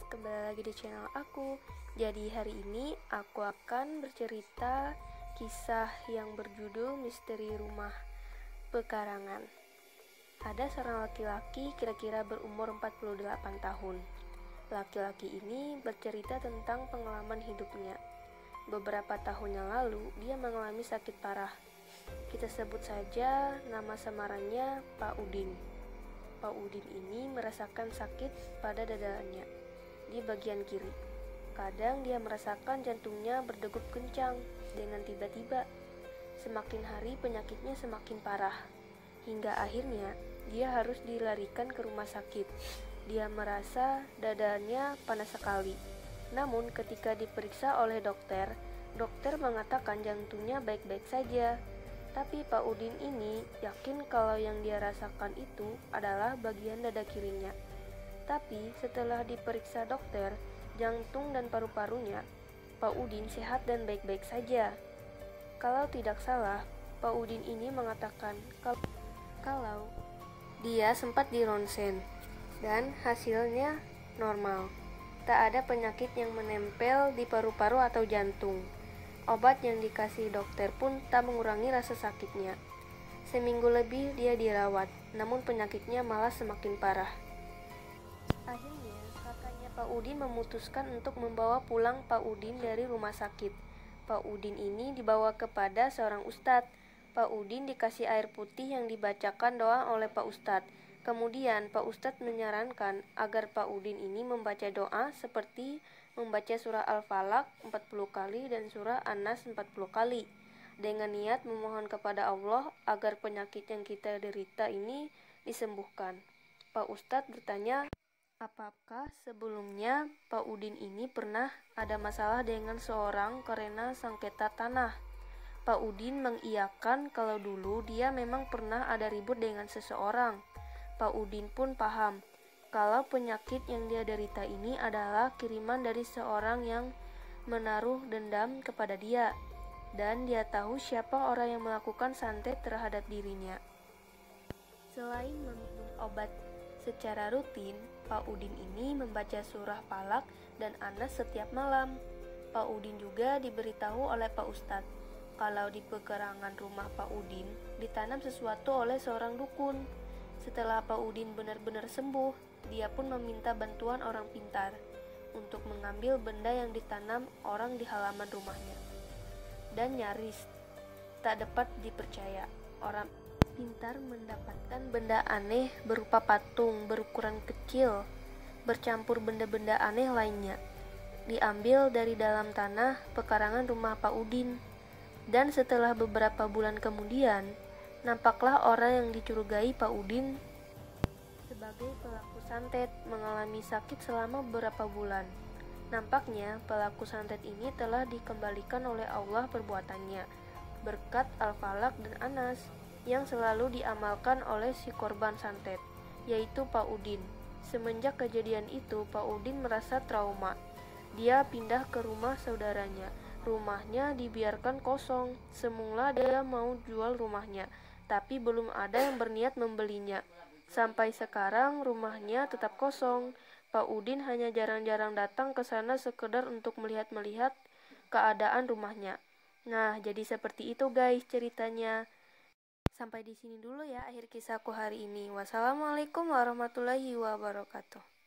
kembali lagi di channel aku. Jadi hari ini aku akan bercerita kisah yang berjudul Misteri Rumah Pekarangan. Ada seorang laki-laki kira-kira berumur 48 tahun. Laki-laki ini bercerita tentang pengalaman hidupnya. Beberapa tahun yang lalu dia mengalami sakit parah. Kita sebut saja nama samarannya Pak Udin. Pak Udin ini merasakan sakit pada dadanya di bagian kiri. Kadang dia merasakan jantungnya berdegup kencang dengan tiba-tiba. Semakin hari penyakitnya semakin parah, hingga akhirnya dia harus dilarikan ke rumah sakit. Dia merasa dadanya panas sekali. Namun ketika diperiksa oleh dokter mengatakan jantungnya baik-baik saja. Tapi Pak Udin ini yakin kalau yang dia rasakan itu adalah bagian dada kirinya. Tapi setelah diperiksa dokter, jantung dan paru-parunya, Pak Udin sehat dan baik-baik saja. Kalau tidak salah, Pak Udin ini mengatakan kalau dia sempat di ronsen dan hasilnya normal. Tak ada penyakit yang menempel di paru-paru atau jantung. Obat yang dikasih dokter pun tak mengurangi rasa sakitnya. Seminggu lebih dia dirawat, namun penyakitnya malah semakin parah. Akhirnya, kakaknya Pak Udin memutuskan untuk membawa pulang Pak Udin dari rumah sakit. Pak Udin ini dibawa kepada seorang ustadz. Pak Udin dikasih air putih yang dibacakan doa oleh Pak Ustadz. Kemudian Pak Ustadz menyarankan agar Pak Udin ini membaca doa seperti membaca surah Al-Falaq 40 kali dan surah An-Nas 40 kali dengan niat memohon kepada Allah agar penyakit yang kita derita ini disembuhkan. Pak Ustadz bertanya, apakah sebelumnya Pak Udin ini pernah ada masalah dengan seorang karena sengketa tanah? Pak Udin mengiyakan kalau dulu dia memang pernah ada ribut dengan seseorang. Pak Udin pun paham kalau penyakit yang dia derita ini adalah kiriman dari seorang yang menaruh dendam kepada dia, dan dia tahu siapa orang yang melakukan santet terhadap dirinya. Selain meminum obat secara rutin, Pak Udin ini membaca surah Falaq dan Anas setiap malam. Pak Udin juga diberitahu oleh Pak Ustadz kalau di pekarangan rumah Pak Udin ditanam sesuatu oleh seorang dukun. Setelah Pak Udin benar-benar sembuh, dia pun meminta bantuan orang pintar untuk mengambil benda yang ditanam orang di halaman rumahnya. Dan nyaris tak dapat dipercaya, orang pintar mendapatkan benda aneh berupa patung berukuran kecil, bercampur benda-benda aneh lainnya, diambil dari dalam tanah pekarangan rumah Pak Udin. Dan setelah beberapa bulan kemudian, nampaklah orang yang dicurigai Pak Udin sebagai pelaku santet mengalami sakit selama beberapa bulan. Nampaknya pelaku santet ini telah dikembalikan oleh Allah perbuatannya berkat Al-Falaq dan Anas yang selalu diamalkan oleh si korban santet, yaitu Pak Udin. Semenjak kejadian itu, Pak Udin merasa trauma. Dia pindah ke rumah saudaranya. Rumahnya dibiarkan kosong. Semula dia mau jual rumahnya, tapi belum ada yang berniat membelinya. Sampai sekarang rumahnya tetap kosong. Pak Udin hanya jarang-jarang datang ke sana sekedar untuk melihat-melihat keadaan rumahnya. Nah, jadi seperti itu guys ceritanya. Sampai di sini dulu ya akhir kisahku hari ini. Wassalamualaikum warahmatullahi wabarakatuh.